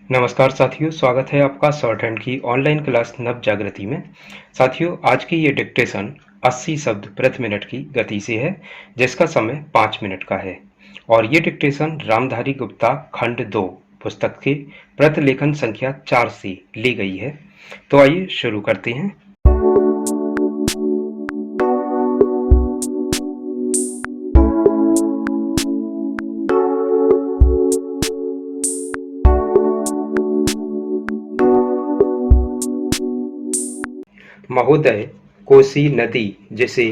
नमस्कार साथियों, स्वागत है आपका शॉर्ट हैंड की ऑनलाइन क्लास नव जागृति में। साथियों, आज की ये डिक्टेशन 80 शब्द प्रति मिनट की गति से है, जिसका समय 5 मिनट का है। और ये डिक्टेशन रामधारी गुप्ता खंड 2 पुस्तक के प्रतिलेखन संख्या 4 से ली गई है। तो आइए शुरू करते हैं। महोदय, कोसी नदी जिसे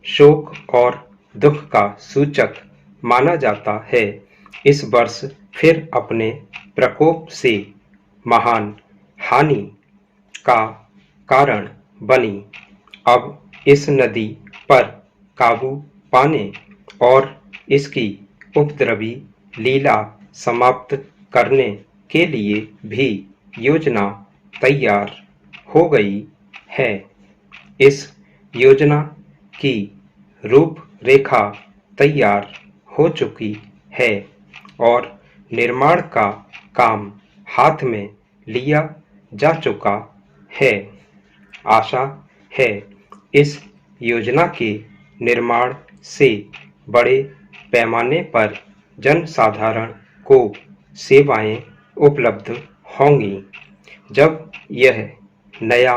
शोक और दुख का सूचक माना जाता है, इस वर्ष फिर अपने प्रकोप से महान हानि का कारण बनी। अब इस नदी पर काबू पाने और इसकी उपद्रवी लीला समाप्त करने के लिए भी योजना तैयार हो गई है। इस योजना की रूपरेखा तैयार हो चुकी है और निर्माण का काम हाथ में लिया जा चुका है। आशा है इस योजना के निर्माण से बड़े पैमाने पर जनसाधारण को सेवाएं उपलब्ध होंगी। जब यह नया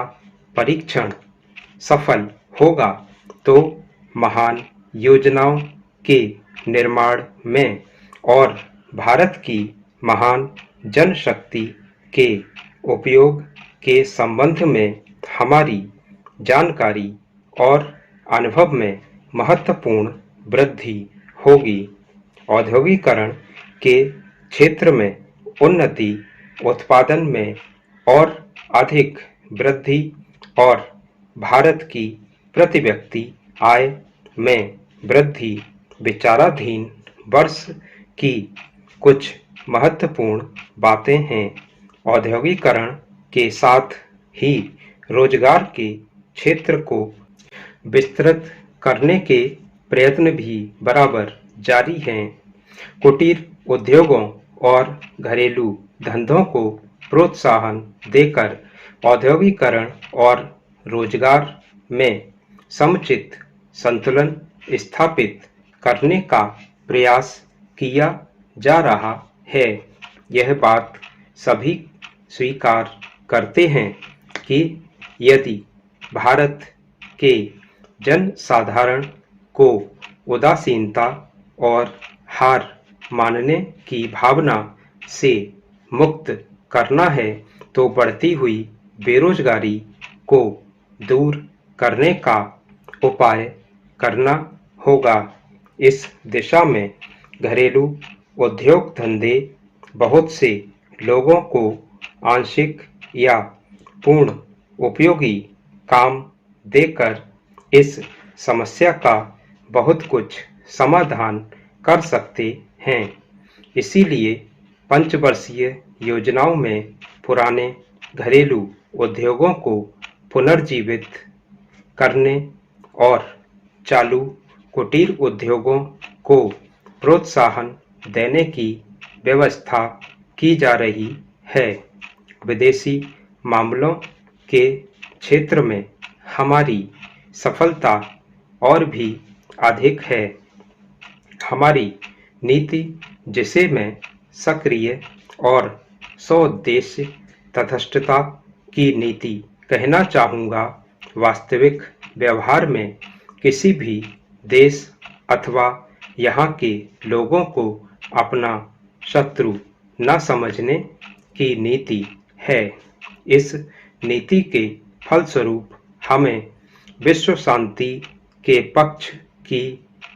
परीक्षण सफल होगा तो महान योजनाओं के निर्माण में और भारत की महान जनशक्ति के उपयोग के संबंध में हमारी जानकारी और अनुभव में महत्वपूर्ण वृद्धि होगी। औद्योगिकरण के क्षेत्र में उन्नति, उत्पादन में और अधिक वृद्धि और भारत की प्रति व्यक्ति आय में वृद्धि विचाराधीन वर्ष की कुछ महत्वपूर्ण बातें हैं। औद्योगिकरण के साथ ही रोजगार के क्षेत्र को विस्तृत करने के प्रयत्न भी बराबर जारी हैं। कुटीर उद्योगों और घरेलू धंधों को प्रोत्साहन देकर औद्योगिकरण और रोजगार में समुचित संतुलन स्थापित करने का प्रयास किया जा रहा है। यह बात सभी स्वीकार करते हैं कि यदि भारत के जनसाधारण को उदासीनता और हार मानने की भावना से मुक्त करना है तो बढ़ती हुई बेरोजगारी को दूर करने का उपाय करना होगा। इस दिशा में घरेलू उद्योग धंधे बहुत से लोगों को आंशिक या पूर्ण उपयोगी काम देकर इस समस्या का बहुत कुछ समाधान कर सकते हैं। इसीलिए पंचवर्षीय योजनाओं में पुराने घरेलू उद्योगों को पुनर्जीवित करने और चालू कुटीर उद्योगों को प्रोत्साहन देने की व्यवस्था की जा रही है। विदेशी मामलों के क्षेत्र में हमारी सफलता और भी अधिक है। हमारी नीति, जिसे मैं सक्रिय और सौद्देश्य तटस्थता की नीति कहना चाहूँगा। वास्तविक व्यवहार में किसी भी देश अथवा यहाँ के लोगों को अपना शत्रु न समझने की नीति है। इस नीति के फलस्वरूप हमें विश्व शांति के पक्ष की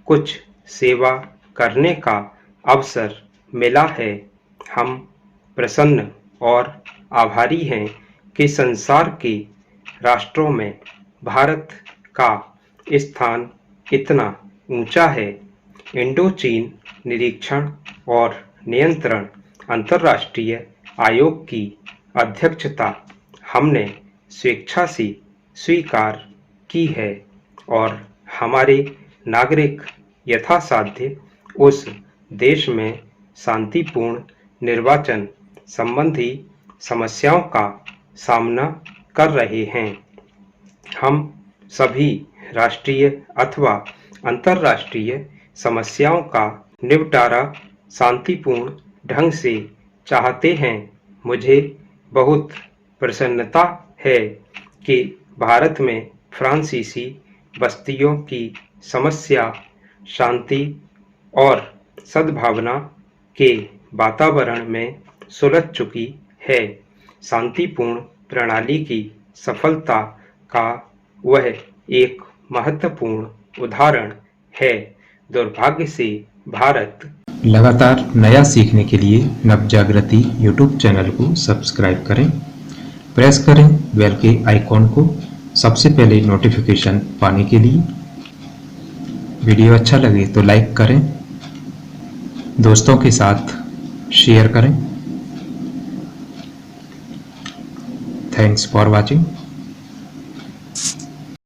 कुछ सेवा करने का अवसर मिला है। हम प्रसन्न और आभारी हैं कि संसार के राष्ट्रों में भारत का स्थान इतना ऊंचा है। इंडो चीन निरीक्षण और नियंत्रण अंतर्राष्ट्रीय आयोग की अध्यक्षता हमने स्वेच्छा से स्वीकार की है और हमारे नागरिक यथासाध्य उस देश में शांतिपूर्ण निर्वाचन संबंधी समस्याओं का सामना कर रहे हैं। हम सभी राष्ट्रीय अथवा अंतर्राष्ट्रीय समस्याओं का निपटारा शांतिपूर्ण ढंग से चाहते हैं। मुझे बहुत प्रसन्नता है कि भारत में फ्रांसीसी बस्तियों की समस्या शांति और सद्भावना के वातावरण में सुलझ चुकी है। शांतिपूर्ण प्रणाली की सफलता का वह एक महत्वपूर्ण उदाहरण है। दुर्भाग्य से भारत लगातार नया सीखने के लिए नवजागृति यूट्यूब चैनल को सब्सक्राइब करें, प्रेस करें बेल के आइकॉन को सबसे पहले नोटिफिकेशन पाने के लिए। वीडियो अच्छा लगे तो लाइक करें, दोस्तों के साथ शेयर करें। Thanks for watching.